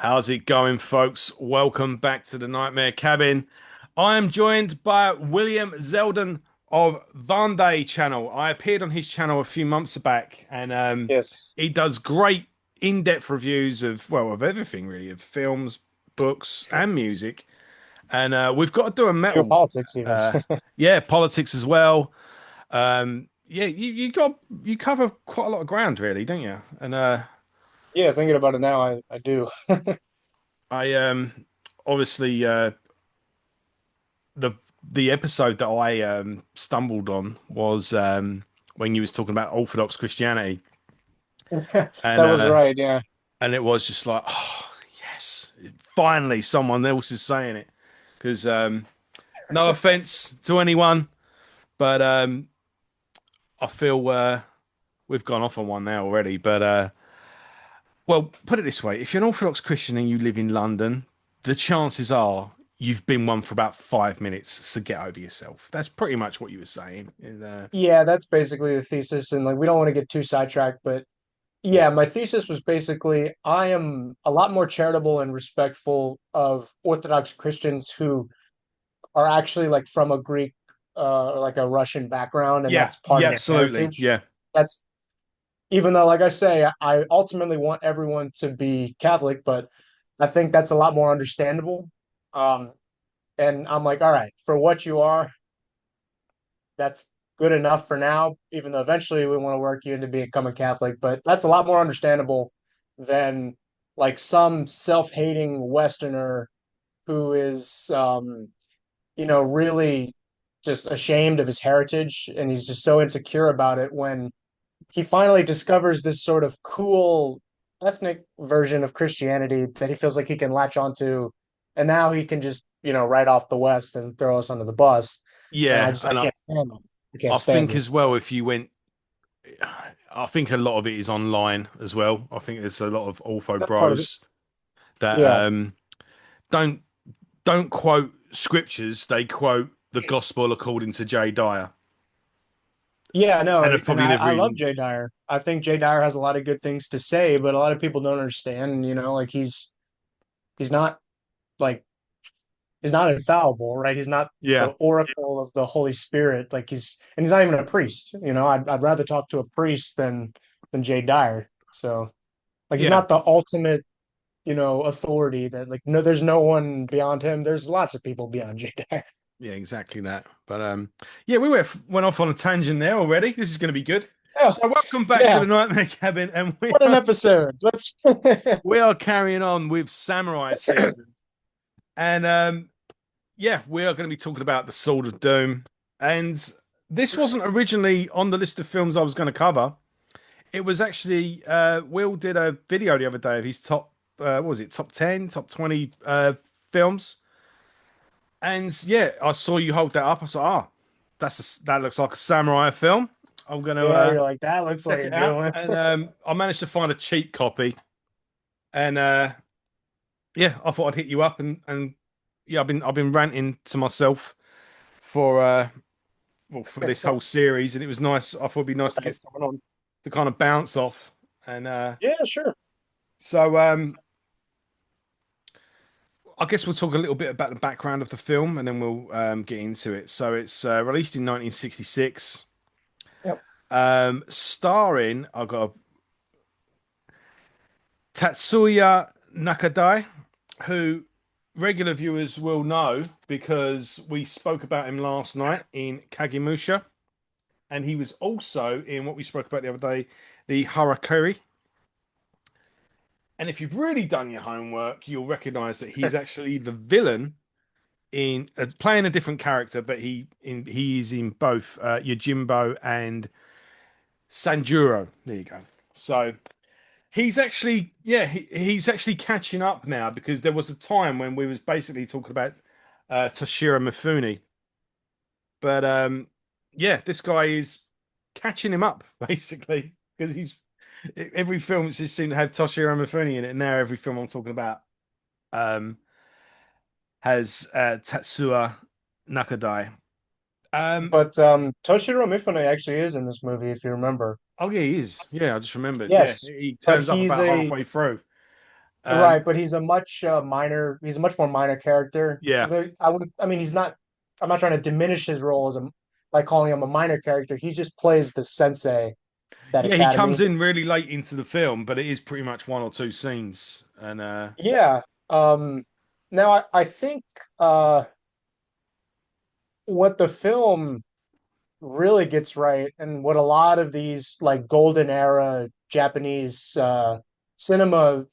How's it going, folks? Welcome back to the Nightmare Cabin. I am joined by William Zeldin of Vendée channel. I appeared on his channel a few months back, and Yes. he does great in-depth reviews of everything really, of films, books, and music. And we've got to do a metal, Geopolitics, even. uh, yeah, politics as well. Yeah, you cover quite a lot of ground, really, don't you? And Yeah, thinking about it now, I do. I obviously the the episode that I stumbled on was when you was talking about Orthodox Christianity, and That was right. Yeah. it was just like, oh yes, finally someone else is saying it. Because no offense to anyone, but I feel we've gone off on one now already. But well, put it this way: if you're an Orthodox Christian and you live in London, the chances are you've been one for about 5 minutes. So get over yourself. That's pretty much what you were saying. And, Yeah, that's basically the thesis. And like, we don't want to get too sidetracked, but yeah. yeah, my thesis was basically I am a lot more charitable and respectful of Orthodox Christians who are actually like from a Greek or like a Russian background, and Yeah, that's part yeah, of their absolutely. heritage. Yeah, That's even though, like I say, I ultimately want everyone to be Catholic, but I think that's a lot more understandable. Um, And I'm like, all right, for what you are, that's good enough for now, even though eventually we want to work you into becoming Catholic. But that's a lot more understandable than like some self-hating Westerner who is, really just ashamed of his heritage. And he's just so insecure about it when he finally discovers this sort of cool ethnic version of Christianity that he feels like he can latch onto, and now he can just write off the West and throw us under the bus. And yeah, I and can't stand it. I can't I stand think it. as well if you went, I think a lot of it is online as well. I think there's a lot of Ortho That's part of it. bros that Yeah, don't quote scriptures; they quote the gospel according to Jay Dyer, yeah, and no, have and probably I never love even. Jay Dyer. I think Jay Dyer has a lot of good things to say, but a lot of people don't understand. Like he's not like he's not infallible, right? He's not the Yeah, oracle of the Holy Spirit. Like he's not even a priest. I'd rather talk to a priest than Jay Dyer. So like he's yeah, not the ultimate, authority that like no, there's no one beyond him. There's lots of people beyond Jay Dyer. yeah, exactly that. But yeah, we went off on a tangent there already. This is going to be good. Oh, So welcome back to yeah. the Nightmare Cabin, and What an episode. Let's we are carrying on with Samurai season. And yeah, we are going to be talking about the Sword of Doom. And this wasn't originally on the list of films I was going to cover. It was actually Will did a video the other day of his top what was it, top 10, top 20 films. And yeah, I saw you hold that up. I thought, that looks like a samurai film. I'm going to Yeah, you're like, that looks like check a it good out. one. And I managed to find a cheap copy. And yeah, I thought I'd hit you up and yeah, I've been ranting to myself for for this whole series, and it was nice. I thought it'd be nice to get Nice. someone on to kind of bounce off. And Yeah, sure. so I guess we'll talk a little bit about the background of the film, and then we'll get into it. So it's released in 1966, Yep. starring I got Tatsuya Nakadai, who regular viewers will know because we spoke about him last night in Kagemusha, and he was also in what we spoke about the other day, the Harakiri. And if you've really done your homework, you'll recognize that he's actually the villain in playing a different character, but he is in both Yojimbo and Sanjuro. There you go. So he's actually, yeah, he's actually catching up now because there was a time when we was basically talking about Toshiro Mifune, but yeah, this guy is catching him up basically because he's every film just seemed to have Toshiro Mifune in it. And now every film I'm talking about um, has Tatsuya Nakadai. Um, But Toshiro Mifune actually is in this movie, if you remember. oh yeah, he is. Yeah, I just remembered. Yeah, Yes, he but turns up about halfway through. Um, Right, but he's a much minor. He's a much more minor character. yeah, I would. I mean, he's not. I'm not trying to diminish his role as a by calling him a minor character. He just plays the sensei that yeah, he comes academy. in really late into the film, but it is pretty much one or two scenes, and Yeah. Now I think what the film really gets right, and what a lot of these like golden era Japanese cinema,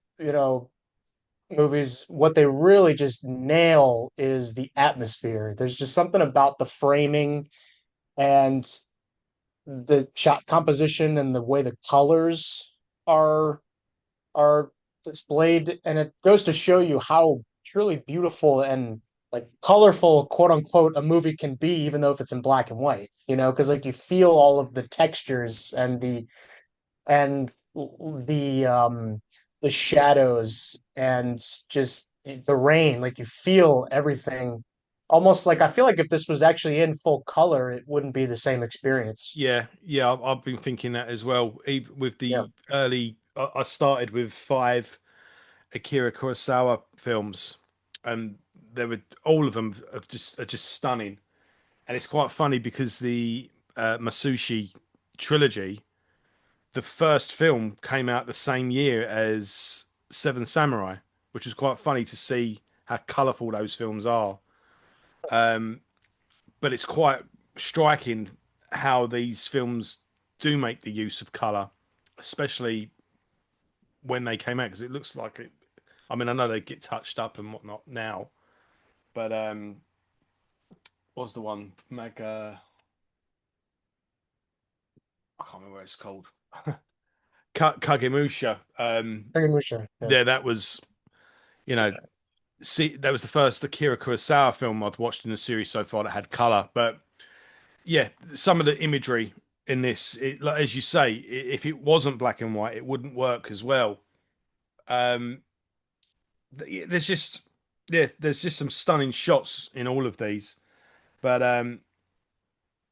movies, what they really just nail is the atmosphere. There's just something about the framing and the shot composition and the way the colors are are displayed, and it goes to show you how truly beautiful and like colorful, quote unquote, a movie can be, even though if it's in black and white, because like you feel all of the textures and the shadows and just the rain, like you feel everything. Almost like I feel like if this was actually in full color, it wouldn't be the same experience. yeah, yeah, I've been thinking that as well. Even with Yeah. the early, I started with five Akira Kurosawa films, and there were all of them are just stunning. And it's quite funny because the Masushi trilogy, the first film came out the same year as Seven Samurai, which is quite funny to see how colourful those films are. Um, but it's quite striking how these films do make the use of colour, especially when they came out, because it looks like it. I mean, I know they get touched up and whatnot now, but what's the one? I can't remember what it's called. Kagemusha. Musha. Yeah. Yeah, that was you know see that was the first Akira Kurosawa film I'd watched in the series so far that had color. But yeah, some of the imagery in this, like, as you say, if it wasn't black and white, it wouldn't work as well. Um, there's just there's just some stunning shots in all of these. But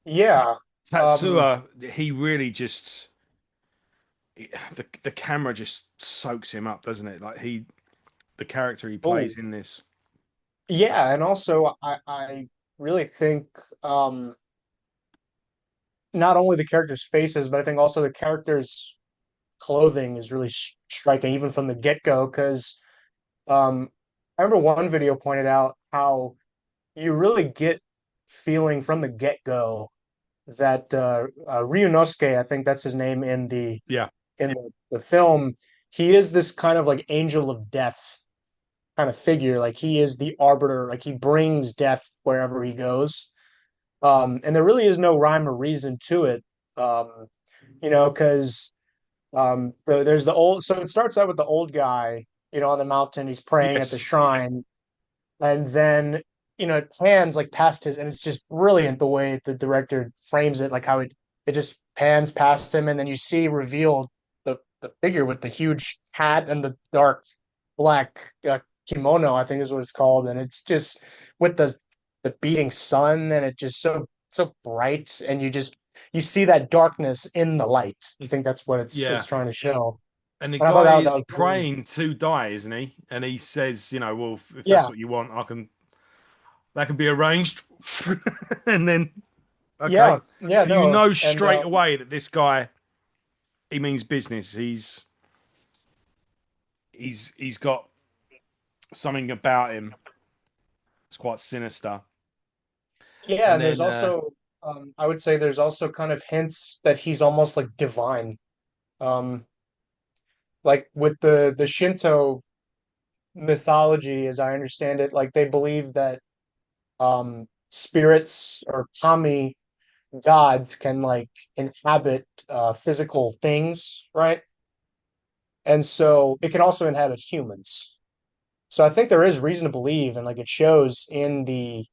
Yeah. Um, Tatsuya, he really just the camera just soaks him up, doesn't it? Like the character he oh, plays in this. yeah, and also I really think not only the characters' faces, but I think also the characters' clothing is really striking, even from the get-go, because I remember one video pointed out how you really get feeling from the get-go that Ryunosuke, I think that's his name Yeah. in the film, he is this kind of like angel of death kind of figure. Like he is the arbiter, like he brings death wherever he goes. And there really is no rhyme or reason to it. Um, because there's the old, so it starts out with the old guy, on the mountain, he's praying at the Yes. shrine, and then it pans like past his, and it's just brilliant the way the director frames it, like how it just pans past him, and then you see revealed the figure with the huge hat and the dark black kimono, I think is what it's called, and it's just with the beating sun, and it just so bright, and you see that darkness in the light. I think that's what it's Yeah. trying to show, And the and I thought guy that is was really, praying to die, isn't he? And he says, well, if that's yeah, what you want, that can be arranged. And then, okay. yeah, yeah, So you no, know and straight away that this guy, he means business. He's got something about him. It's quite sinister. yeah, And and there's then, also, I would say there's also kind of hints that he's almost like divine. Um, like with the Shinto mythology, as I understand it, like they believe that spirits or kami gods can like inhabit physical things, right? And so it can also inhabit humans. So I think there is reason to believe, and like it shows in the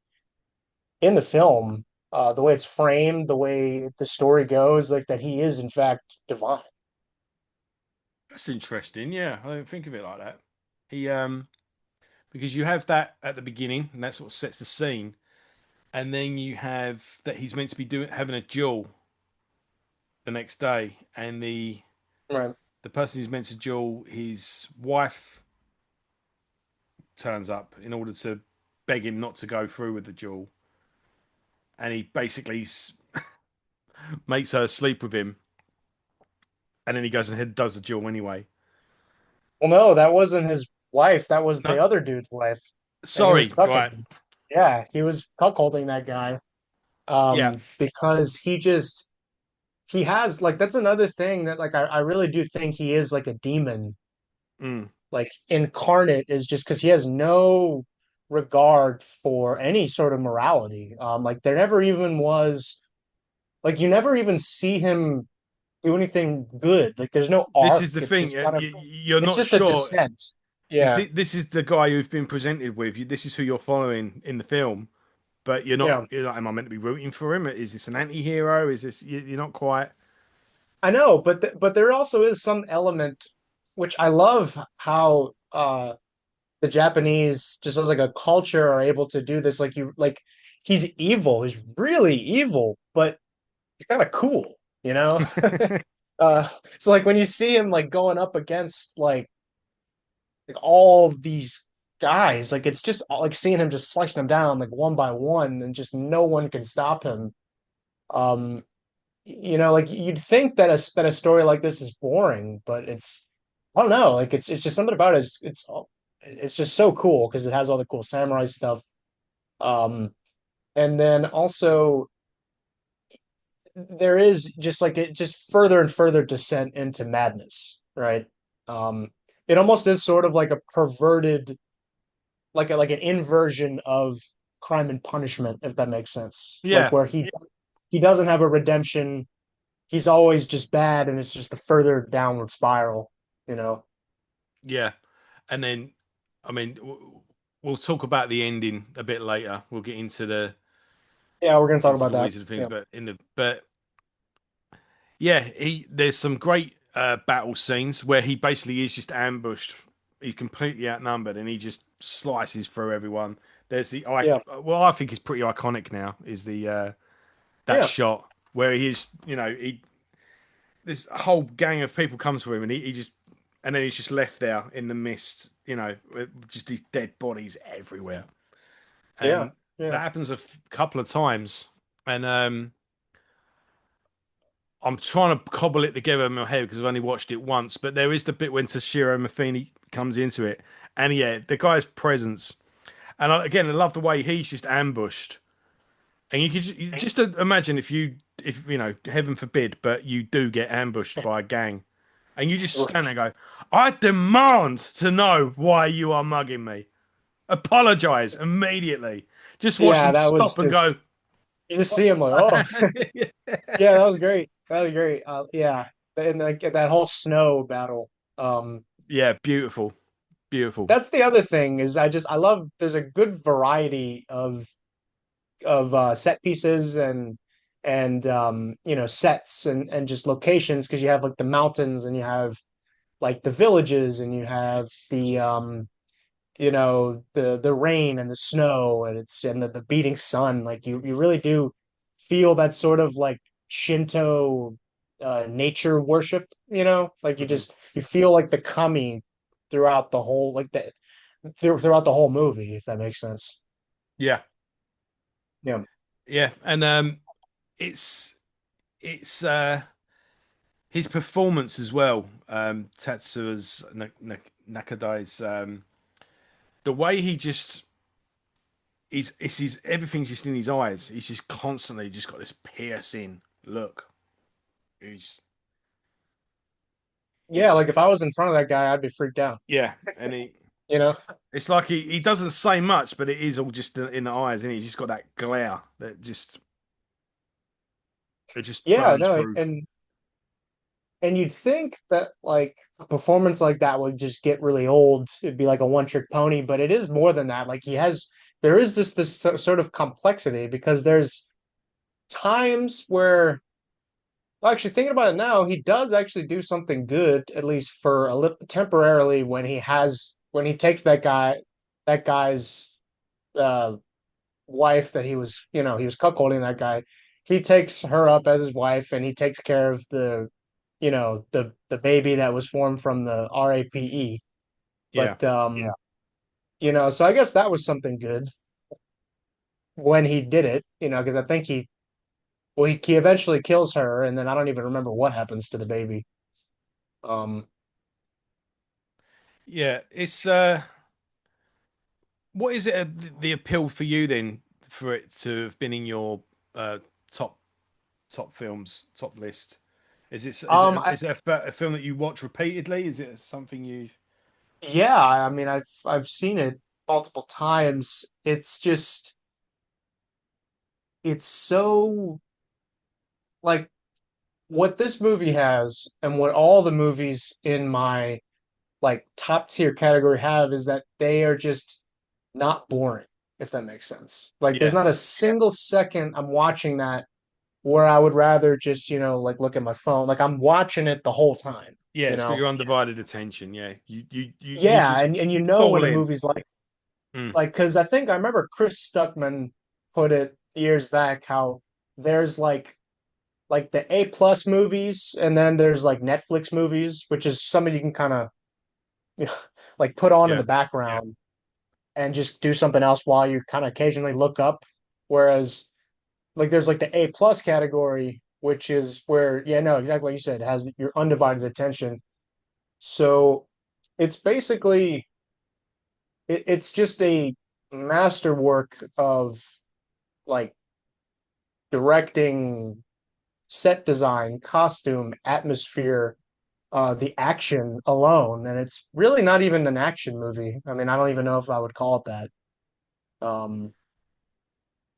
film, the way it's framed, the way the story goes, like that he is in fact divine. that's interesting. Yeah, I don't think of it like that. He, because you have that at the beginning, and that's what sets the scene. And then you have that he's meant to be doing having a duel the next day, and the Right. the person who's meant to duel his wife. turns up in order to beg him not to go through with the duel, and he basically makes her sleep with him, and then he goes ahead and does the duel anyway. Well, no, that wasn't his wife. That was the No, other dude's wife, and he was sorry, cuffing right? him. Yeah, he was cuckolding that guy. Yeah, Because he has like that's another thing that like I really do think he is like a demon, mm. like incarnate is just because he has no regard for any sort of morality. Like there never even was like you never even see him do anything good. Like there's no This arc. is the It's thing. just kind of You're it's not just a sure. descent. You Yeah. see, this is the guy who've been presented with. This is who you're following in the film, but you're not. Yeah. You're like, am I meant to be rooting for him? Is this an anti-hero? Is this? You're not quite. I know, but but there also is some element which I love how the Japanese just as like a culture are able to do this. Like you like he's evil, he's really evil, but he's kind of cool, you know? So like when you see him like going up against like all these guys, like it's just like seeing him just slicing them down like one by one, and just no one can stop him. Um, you know, like you'd think that a story like this is boring, but it's I don't know, like it's just something about it. It's just so cool because it has all the cool samurai stuff. Um, and then also there is just like it just further and further descent into madness, right? Um, it almost is sort of like a perverted, like an inversion of crime and punishment, if that makes sense. Like Yeah, where he doesn't have a redemption. He's always just bad, and it's just a further downward spiral, you know. yeah, and then, I mean, we'll talk about the ending a bit later. We'll get Yeah, we're gonna talk into about the that. weeds of the things, Yeah, but yeah, he there's some great battle scenes where he basically is just ambushed. He's completely outnumbered, and he just slices through everyone. There's the I yeah, well, I think it's pretty iconic now. Is the that yeah, shot where he is, he this whole gang of people comes for him, and he just and then he's just left there in the mist, with just these dead bodies everywhere, yeah, and yeah, that happens a couple of times, and I'm trying to cobble it together in my head because I've only watched it once, but there is the bit when Toshiro Mifune comes into it, and yeah, the guy's presence, and again, I love the way he's just ambushed, and you just imagine if heaven forbid, but you do get ambushed by a gang, and you just stand there and go, I demand to know why you are mugging me. Apologize immediately. Just watch yeah. them That was stop and just go, you just see him like, oh, yeah, that was great. That was great. Yeah, and like that whole snow battle. Um, yeah, beautiful, beautiful. that's the other thing is I love there's a good variety of set pieces and you know sets and just locations because you have like the mountains and you have like the villages and you have the you know the rain and the snow and it's and the beating sun like you really do feel that sort of like Shinto nature worship, you know, like you Mhm. just you feel like the kami throughout the whole like the throughout the whole movie, if that makes sense. Yeah, Yeah, yeah, and it's it's his performance as well. Tatsuya's Nakadai's the way he just it's his everything's just in his eyes. He's just constantly just got this piercing look. He's yeah, it's like if I was in front of that guy I'd be freaked out, yeah, and you know. it's like he doesn't say much, but it is all just in the eyes, and he's just got that glare that just it just Yeah, burns no, through. and you'd think that like a performance like that would just get really old. It'd be like a one-trick pony, but it is more than that. Like there is sort of complexity because there's times where, well, actually thinking about it now, he does actually do something good, at least for temporarily when he takes that guy's uh wife that he was, you know, he was cuckolding that guy. He takes her up as his wife and he takes care of the, you know, the baby that was formed from the RAPE. Yeah, But So I guess that was something good when he did it, because I think he eventually kills her, and then I don't even remember what happens to the baby. Um, Yeah, it's what is it the appeal for you then for it to have been in your uh top top films top list? um, I, is it a film that you watch repeatedly? Is it something you? yeah, I mean, I've seen it multiple times. It's so like what this movie has, and what all the movies in my like top tier category have is that they are just not boring, if that makes sense. Like there's Yeah, not a single second I'm watching that where I would rather just, like look at my phone. Like I'm watching it the whole time, yeah, you it's got know? your undivided attention. Yeah, you Yeah, just and you you know fall when a in. movie's like Mm, because I think I remember Chris Stuckman put it years back how there's like the A plus movies and then there's like Netflix movies, which is something you can kind of you know, like put on in yeah, the background and just do something else while you kind of occasionally look up. Whereas like there's like the A plus category, which is where, yeah, no, exactly like you said, it has your undivided attention. So it's basically it's just a masterwork of like directing, set design, costume, atmosphere, the action alone. And it's really not even an action movie. I mean, I don't even know if I would call it that. Um,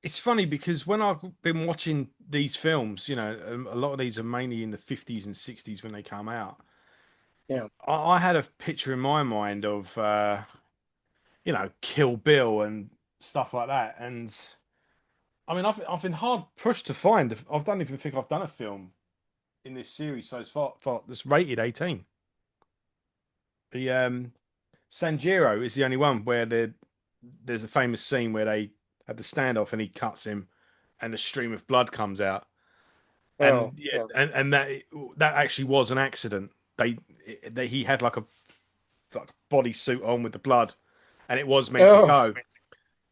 it's funny because when I've been watching these films, a lot of these are mainly in the 50s and 60s when they come out. yeah, I had a picture in my mind of Kill Bill and stuff like that, and I mean, I've been hard pushed to find. I don't even think I've done a film in this series so far that's rated 18. The Sanjiro is the only one where there's a famous scene where they have the standoff and he cuts him, and a stream of blood comes out, and oh, yeah, yeah. and that actually was an accident. They, he had like a body suit on with the blood, and it was meant to Oh, go,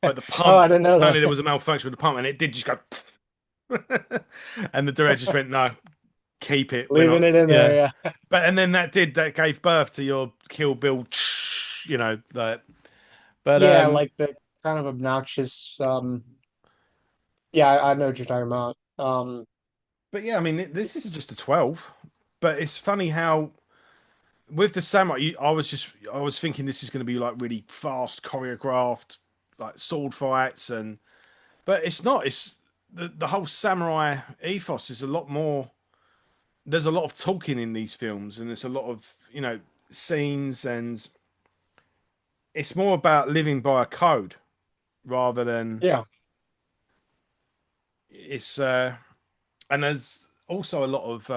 but the oh, I pump, didn't know apparently there that. was a malfunction with the pump, and it did just go. And the director just went, no, keep it. We're Leaving not, it in there, yeah. yeah. But and then that gave birth to your Kill Bill, like. But Yeah, like the kind of obnoxious yeah, I know what you're talking about. yeah, I mean, this is just a 12. But it's funny how with the samurai, I was thinking this is going to be like really fast, choreographed, like sword fights, and but it's not. It's the whole samurai ethos is a lot more. There's a lot of talking in these films, and there's a lot of scenes, and it's more about living by a code rather than Yeah, it's. And there's also a lot of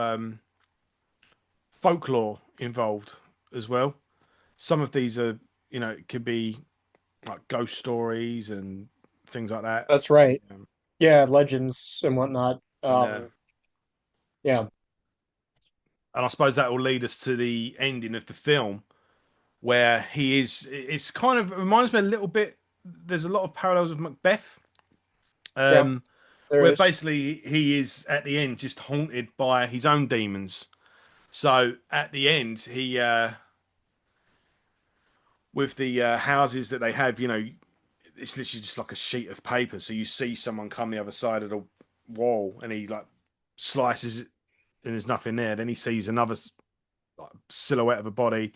folklore involved as well. Some of these are, it could be like ghost stories and things like that. that's right. Um, Yeah, legends and whatnot. and Yeah, and I suppose that will lead us to the ending of the film where he is. It's kind of it reminds me a little bit. There's a lot of parallels with Macbeth, yeah, um, there where is. basically he is at the end just haunted by his own demons. So at the end, he with the houses that they have, it's literally just like a sheet of paper. So you see someone come the other side of the wall, and he like slices it, and there's nothing there. Then he sees another like, silhouette of a body,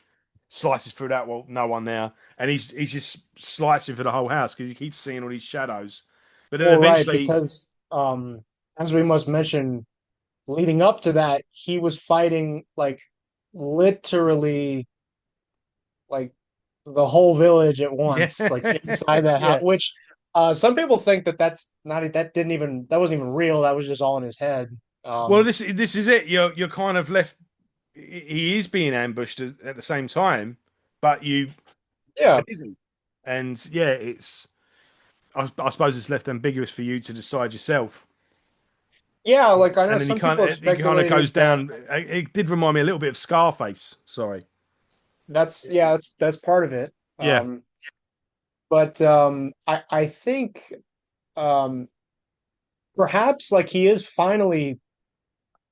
slices through that wall, no one there, and he's just slicing for the whole house because he keeps seeing all these shadows. But then Well, right, eventually, because as we must mention, leading up to that, he was fighting like literally like the whole village at yeah, once, like inside that house. yeah. Which some people think that that wasn't even real. That was just all in his head. Well, Um, this is it. You're kind of left. He is being ambushed at the same time, but yeah, it isn't. And yeah, I suppose it's left ambiguous for you to decide yourself. yeah. Like I know And then some people have he kind of goes speculated that down. It did remind me a little bit of Scarface. Sorry. that's yeah, that's part of it. Yeah. But I think um, perhaps like he is finally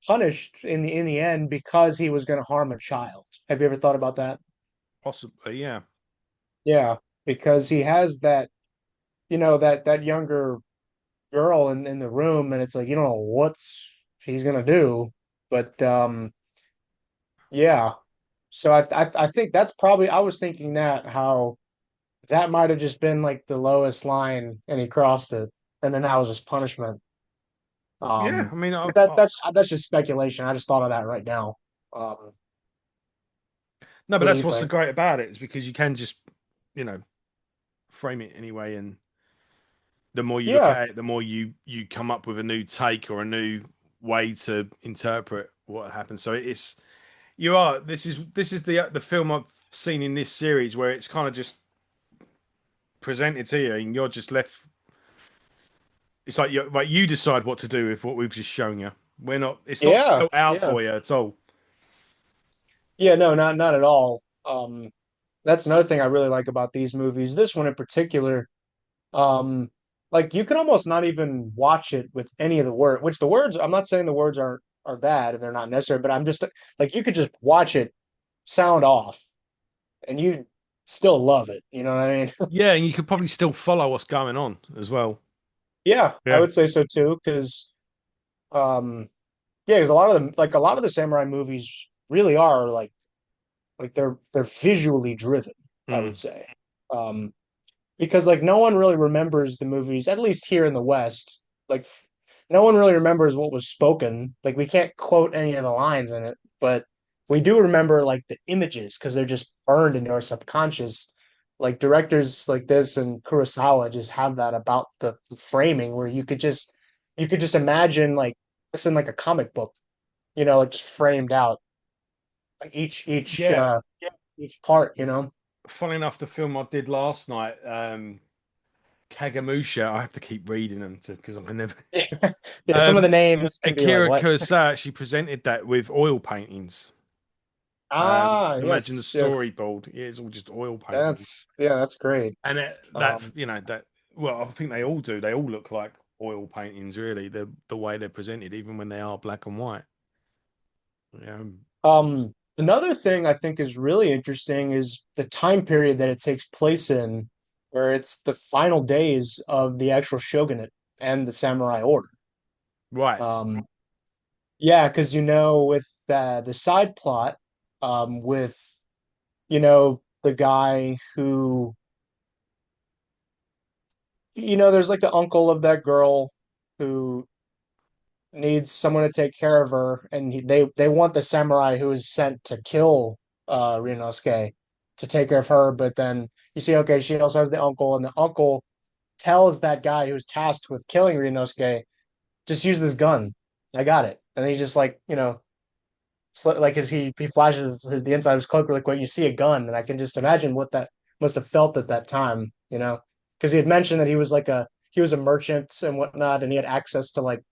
punished in the end because he was going to harm a child. Have you ever thought about that? Possibly, yeah. Yeah, because he has that, that younger girl in the room, and it's like you don't know what he's gonna do, but yeah. So I think that's probably I was thinking that how that might have just been like the lowest line, and he crossed it, and then that was his punishment. Yeah, I mean, But that's just speculation. I just thought of that right now. Um, no, but what do that's you what's so think? great about it is because you can just, you know, frame it anyway, and the more you look Yeah, at it, the more you come up with a new take or a new way to interpret what happened. So it's you are this is the film I've seen in this series where it's kind of just presented to you, and you're just left. It's like you decide what to do with what we've just shown you. We're not. It's not yeah, spelled out yeah, for you at all. yeah. No, not at all. That's another thing I really like about these movies. This one in particular. Um, like you can almost not even watch it with any of the word, which the words, I'm not saying the words are bad and they're not necessary, but I'm just like you could just watch it sound off and you still love it. You know what I mean? Yeah, and you could probably still follow what's going on as well. Yeah, I Yeah. would say so too, because um yeah, because a lot of them like a lot of the samurai movies really are like they're visually driven, I would Mm. say. Um because like no one really remembers the movies, at least here in the West. Like no one really remembers what was spoken. Like we can't quote any of the lines in it, but we do remember like the images because they're just burned into our subconscious. Like directors like this and Kurosawa just have that about the framing where you could just imagine like this in like a comic book, like just framed out like Yeah. each part. Funny enough, the film I did last night, Kagamusha. I have to keep reading them to because I can never. Yeah, yeah. Some of the names can be like Akira what? Kurosawa actually presented that with oil paintings. Ah, So imagine the yes, yes. storyboard. Yeah, it's all just oil paintings, That's great. and that Um, that. Well, I think they all do. They all look like oil paintings, really. The way they're presented, even when they are black and white. Yeah. Another thing I think is really interesting is the time period that it takes place in, where it's the final days of the actual shogunate and the samurai order. Right. Um, yeah, because with the side plot, with the guy who there's like the uncle of that girl who needs someone to take care of her, and they want the samurai who is sent to kill Rinosuke to take care of her. But then you see, okay, she also has the uncle, and the uncle tells that guy who's tasked with killing Rinosuke, just use this gun. I got it. And he just like like as he flashes the inside of his cloak really quick, you see a gun, and I can just imagine what that must have felt at that time, because he had mentioned that he was a merchant and whatnot, and he had access to like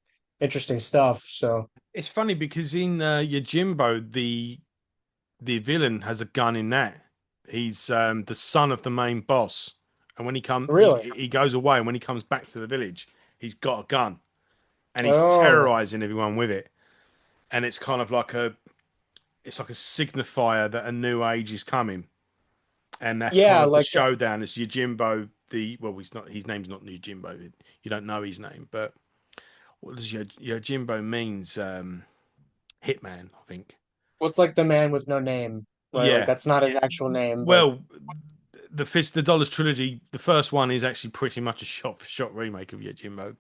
interesting stuff. So It's funny because in Yojimbo, the villain has a gun in that. He's the son of the main boss, and when really, he goes away, and when he comes back to the village, he's got a gun, and he's oh terrorizing everyone with it. And it's kind of like it's like a signifier that a new age is coming, and that's kind yeah, of the like showdown. It's Yojimbo. He's not. His name's not Yojimbo. You don't know his name, but what does Yojimbo means? Hitman, I think. what's like the man with no name, right? Like Yeah. that's not his actual name, but Well, the Dollars trilogy, the first one is actually pretty much a shot for shot remake of Yojimbo,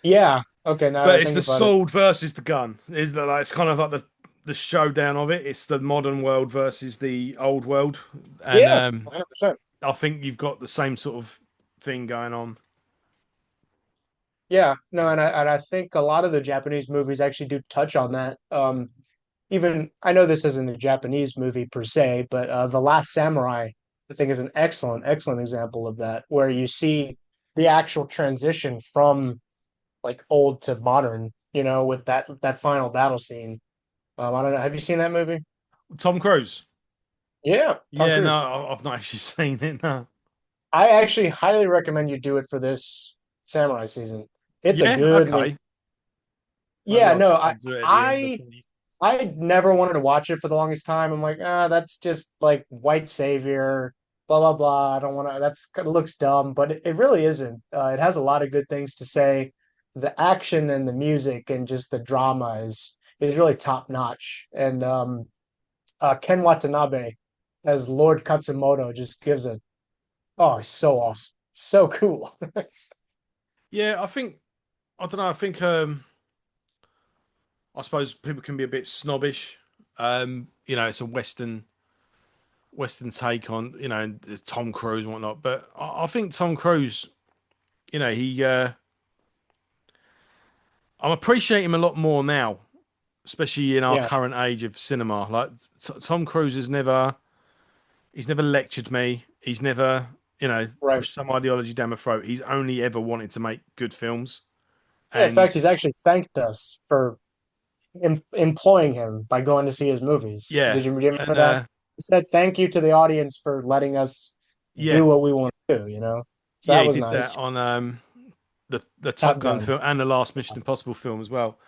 yeah, okay. Now that but I it's think the about it, sword versus the gun. Is that like it's kind of like the showdown of it? It's the modern world versus the old world, and yeah, 100%. I think you've got the same sort of thing going on. Yeah, no, and I think a lot of the Japanese movies actually do touch on that. Even I know this isn't a Japanese movie per se, but The Last Samurai, I think, is an excellent example of that, where you see the actual transition from like old to modern, with that final battle scene. I don't know. Have you seen that movie? Tom Cruise. Yeah, Tom Yeah, no, Cruise. I've not actually seen it. No. I actually highly recommend you do it for this samurai season. It's a Yeah, good movie. okay. Maybe Yeah, no, I'll do it at the end or I something. I never wanted to watch it for the longest time. I'm like, that's just like white savior, blah blah blah. I don't want to. That's kind of looks dumb, but it really isn't. It has a lot of good things to say. The action and the music and just the drama is really top notch. And Ken Watanabe as Lord Katsumoto just gives a oh, he's so awesome, so cool. Yeah, I don't know. I think I suppose people can be a bit snobbish. It's a Western take on there's Tom Cruise and whatnot. But I think Tom Cruise, he I'm appreciating him a lot more now, especially in our Yeah, current age of cinema. Like Tom Cruise has never he's never lectured me. He's never right. pushed some ideology down my throat. He's only ever wanted to make good films. Yeah, in And fact, he's actually thanked us for employing him by going to see his movies. yeah, Do you remember and that? He said thank you to the audience for letting us yeah, do what we want to do, you know? So yeah, that he was did that nice. on the Top Top Gun Gun. film and the last Mission Impossible film as well.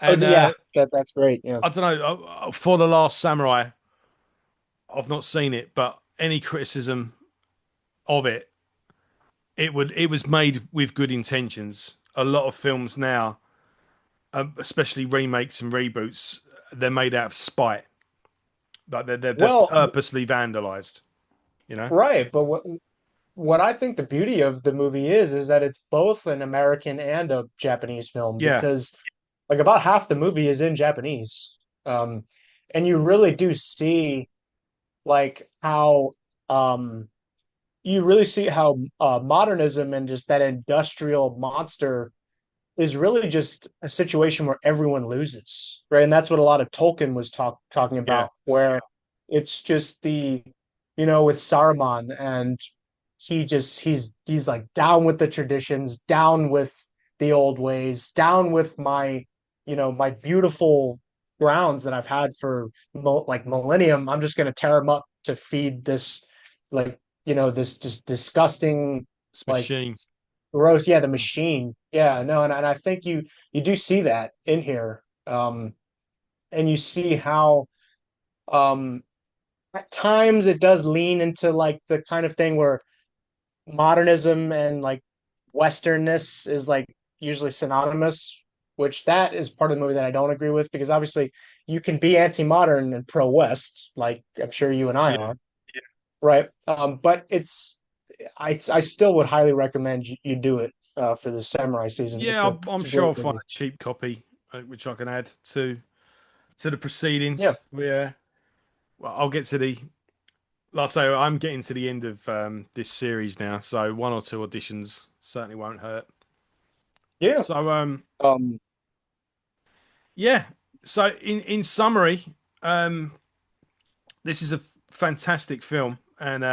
Oh And yeah, that's great. Yeah. I don't know for the Last Samurai, I've not seen it, but any criticism of it was made with good intentions. A lot of films now, especially remakes and reboots, they're made out of spite. Like they're Well, purposely vandalized. You know? right, but what I think the beauty of the movie is that it's both an American and a Japanese film Yeah, because like about half the movie is in Japanese. Um, and you really do see like how um you really see how modernism and just that industrial monster is really just a situation where everyone loses, right? And that's what a lot of Tolkien was talking yeah, about, where it's just with Saruman, and he's like down with the traditions, down with the old ways, down with my beautiful grounds that I've had for like millennium. I'm just gonna tear them up to feed this, like this just disgusting, it's like machine. gross. Yeah, the Mm. machine. Yeah, no, and I think you do see that in here. And you see how um at times it does lean into like the kind of thing where modernism and like westernness is like usually synonymous, which that is part of the movie that I don't agree with because obviously you can be anti-modern and pro-West, like I'm sure you and I Yeah, are, right? But I still would highly recommend you do it for the samurai season. yeah. I'm It's a sure great I'll find movie. a cheap copy which I can add to the Yeah, proceedings. Well, I'll get to the. Like I say, I'm getting to the end of this series now, so one or two auditions certainly won't hurt. yeah. So Um, yeah. So in summary, um, this is a fantastic film, and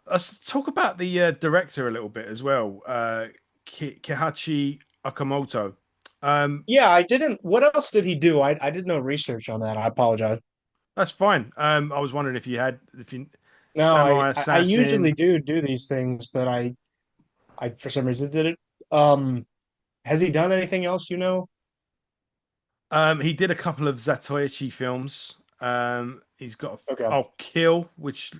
let's talk about the director a little bit as well, Kihachi Okamoto. Um, yeah, I didn't. What else did he do? I did no research on that. I apologize. that's fine. I was wondering if you No, Samurai I usually Assassin. do these things, but I for some reason did it. Has he done anything else? You know? He did a couple of Zatoichi films. He's got Okay, Kill, which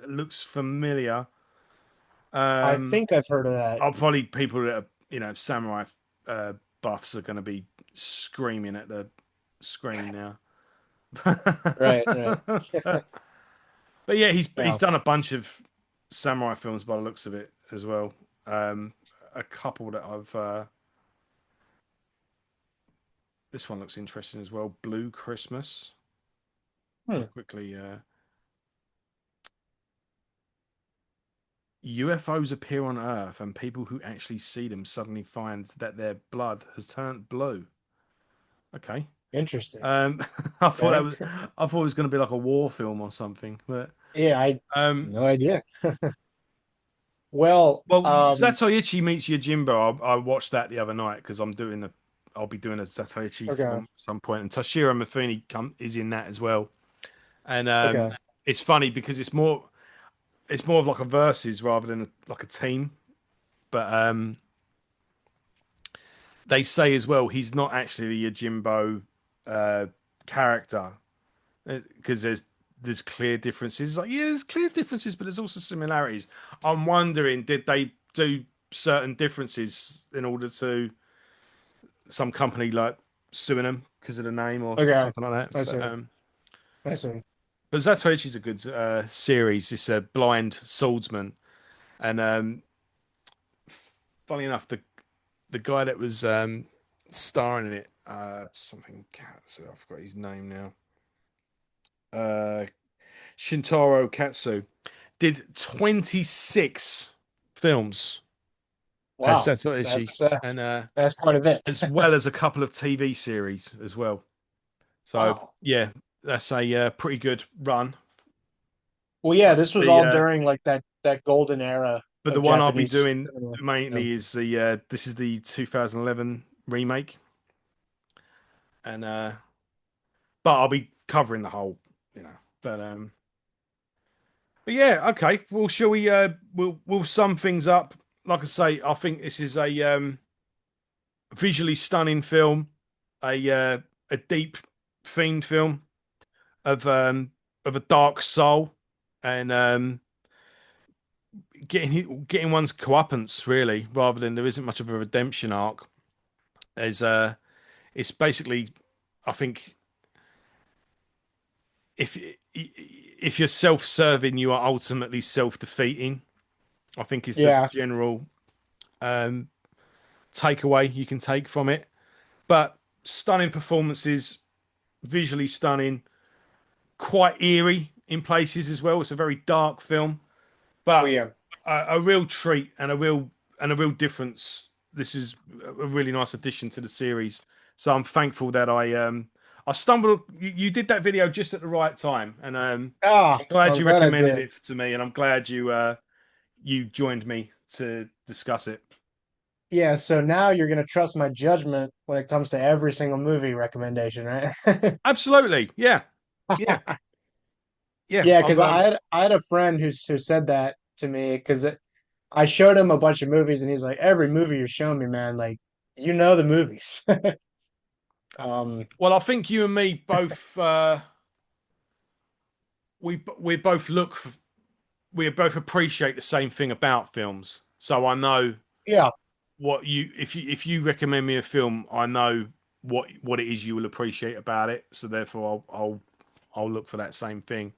looks familiar. I Um, think I've heard of that. I'll probably people that are samurai uh, buffs are going to be screaming at the screen now. Right, right. But yeah, he's Yeah, done a bunch of samurai films by the looks of it as well. Um, a couple that I've. This one looks interesting as well. Blue Christmas. I'll hmm, quickly. UFOs appear on Earth, and people who actually see them suddenly find that their blood has turned blue. Okay. interesting. Um, Okay, I thought it was going to be like a war film or something, but yeah, I um, no idea. Well, well, Zatoichi meets Yojimbo. I watched that the other night because I'll be doing a Zatoichi okay, film at some point, and Toshiro Mifune is in that as well. And okay, it's funny because it's more. it's more of like a versus rather than like a team. But they say as well he's not actually the Yojimbo uh, character because there's clear differences. Like, yeah, there's clear differences, but there's also similarities. I'm wondering, did they do certain differences in order to some company like suing them because of the name or Okay, something like that? I see. I see. But Zatoichi's a good series. It's a blind swordsman, and funny enough, the guy that was starring in it, something Katsu, I forgot his name now. Uh, Shintaro Katsu did 26 films as Wow, Satoichi, and that's quite a bit. as well as a couple of TV series as well. So Wow. yeah, that's a pretty good run. Well, yeah, this was Obviously, all during like that golden era but the of one I'll be Japanese doing cinema. Yeah. mainly is the this is the 2011 remake, and but I'll be covering the whole, you know. But yeah, okay. Well, shall we? We'll sum things up. Like I say, I think this is a visually stunning film, a deep themed film of a dark soul, and getting one's comeuppance really, rather than there isn't much of a redemption arc. There's it's basically, I think, if you're self-serving, you are ultimately self-defeating. I think is the Yeah. general um, takeaway you can take from it. But stunning performances, visually stunning, quite eerie in places as well. It's a very dark film, Oh but yeah. a real treat and a real difference. This is a really nice addition to the series. So I'm thankful that I stumbled. You did that video just at the right time, and Ah, I'm glad I'm you glad I recommended did. it to me, and I'm glad you joined me to discuss it. Yeah, so now you're gonna trust my judgment when it comes to every single movie recommendation, right? Absolutely, yeah, yeah, yeah. Yeah, I'm because I had a friend who said that to me because I showed him a bunch of movies and he's like, every movie you're showing me, man, like you know the movies. Um, well. I think you and me both. We both we both appreciate the same thing about films. So I know yeah, what you if you recommend me a film, I know what it is you will appreciate about it. So therefore, I'll look for that same thing.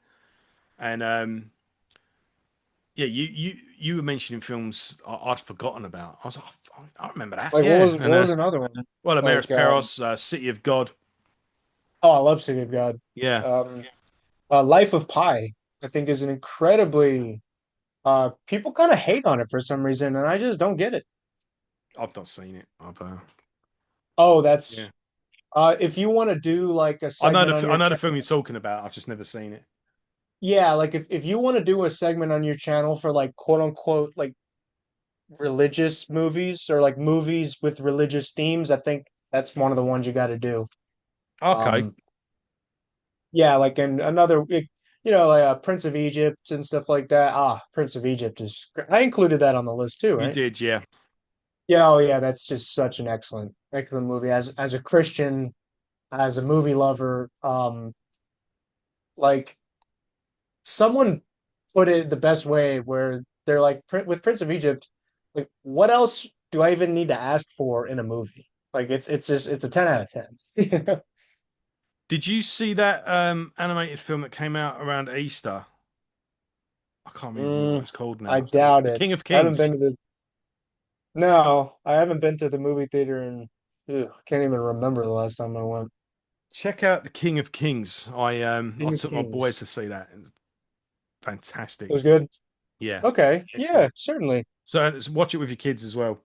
And yeah, you were mentioning films I'd forgotten about. I was like, I remember that. like Yeah, and what was another one? well, Ameris Like Peros, City of God. oh, I love City of God. Yeah, Um, Life of Pi, I think is an incredibly people kind of hate on it for some reason, and I just don't get it. I've not seen it. Oh, that's Yeah, if you want to do like a I know segment on I your know the channel, film you're talking about. I've just never seen it. yeah, like if you want to do a segment on your channel for like quote unquote like religious movies or like movies with religious themes, I think that's one of the ones you got to do. Okay, Um, yeah, like and another, like Prince of Egypt and stuff like that. Ah, Prince of Egypt is great. I included that on the list too, you right? did, yeah. Yeah, oh yeah, that's just such an excellent movie. As a Christian, as a movie lover, like someone put it the best way where they're like with Prince of Egypt, like what else do I even need to ask for in a movie? Like it's a 10 out of 10. Did you see that animated film that came out around Easter? I can't even remember what Mm, it's called I now. doubt The it. King of I haven't Kings. been to the No, I haven't been to the movie theater in can't even remember the last time I went. Check out The King of Kings. I King of took my boy Kings. to see that. It was It fantastic. was good. Yeah, Okay. Yeah, excellent. certainly. So watch it with your kids as well.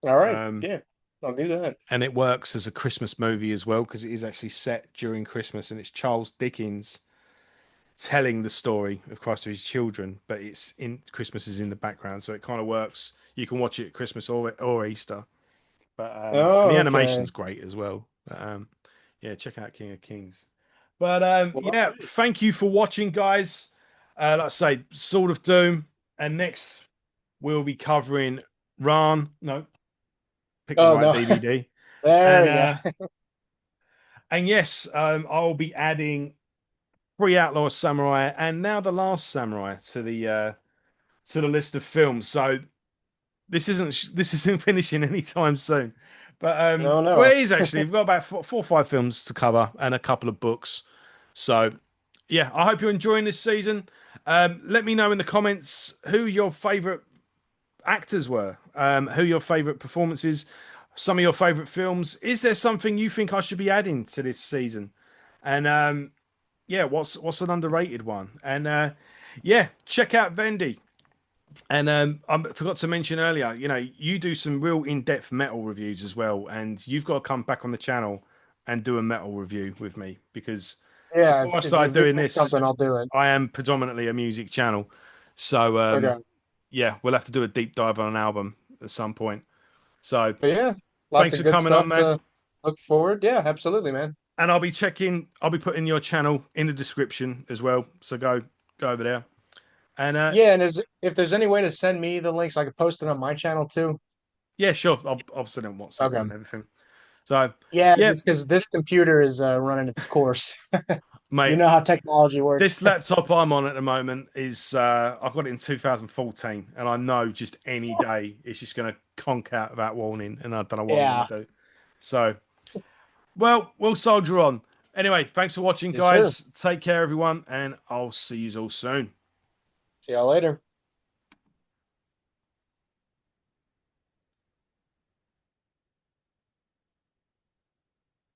All right. Um, Yeah. I'll do that. and it works as a Christmas movie as well because it is actually set during Christmas and it's Charles Dickens telling the story of Christ to his children, but it's in Christmas is in the background, so it kind of works. You can watch it at Christmas or Easter. But and the Oh, okay. animation's great as well. But, yeah, check out King of Kings. But Well, all yeah, right. thank you for watching, guys. Like I say, Sword of Doom, and next we'll be covering Ran. No, pick the Oh right no, DVD. there And we go. yes, I'll be adding Three Outlaw Samurai and Now the Last Samurai to the list of films. So this isn't finishing anytime soon. But No, well, no. it is actually. We've got about four or five films to cover and a couple of books. So yeah, I hope you're enjoying this season. Let me know in the comments who your favourite actors were, who your favourite performances, some of your favourite films. Is there something you think I should be adding to this season? And yeah, what's an underrated one? And yeah, check out Vendée. And I forgot to mention earlier, you do some real in-depth metal reviews as well, and you've got to come back on the channel and do a metal review with me because Yeah, before I if started you doing want this, something, I'll do it. I am predominantly a music channel. So Okay. yeah, we'll have to do a deep dive on an album at some point. So But yeah, lots thanks of for good coming on, stuff man. to look forward. Yeah, absolutely, man. And I'll be putting your channel in the description as well. So go over there. And Yeah, and if there's any way to send me the links, I could post it on my channel too. yeah, sure. I'll send them WhatsApp Okay. and everything. So Yeah, yeah, just because this computer is running its course. You mate. know how technology works. This laptop I'm on at the moment is I got it in 2014, and I know just any day it's just going to conk out without warning, and I don't know what I'm going Yeah. to do. So, well, we'll soldier on. Anyway, thanks for watching, Yes, sir. guys. Take care, everyone, and I'll see you all soon. See y'all later.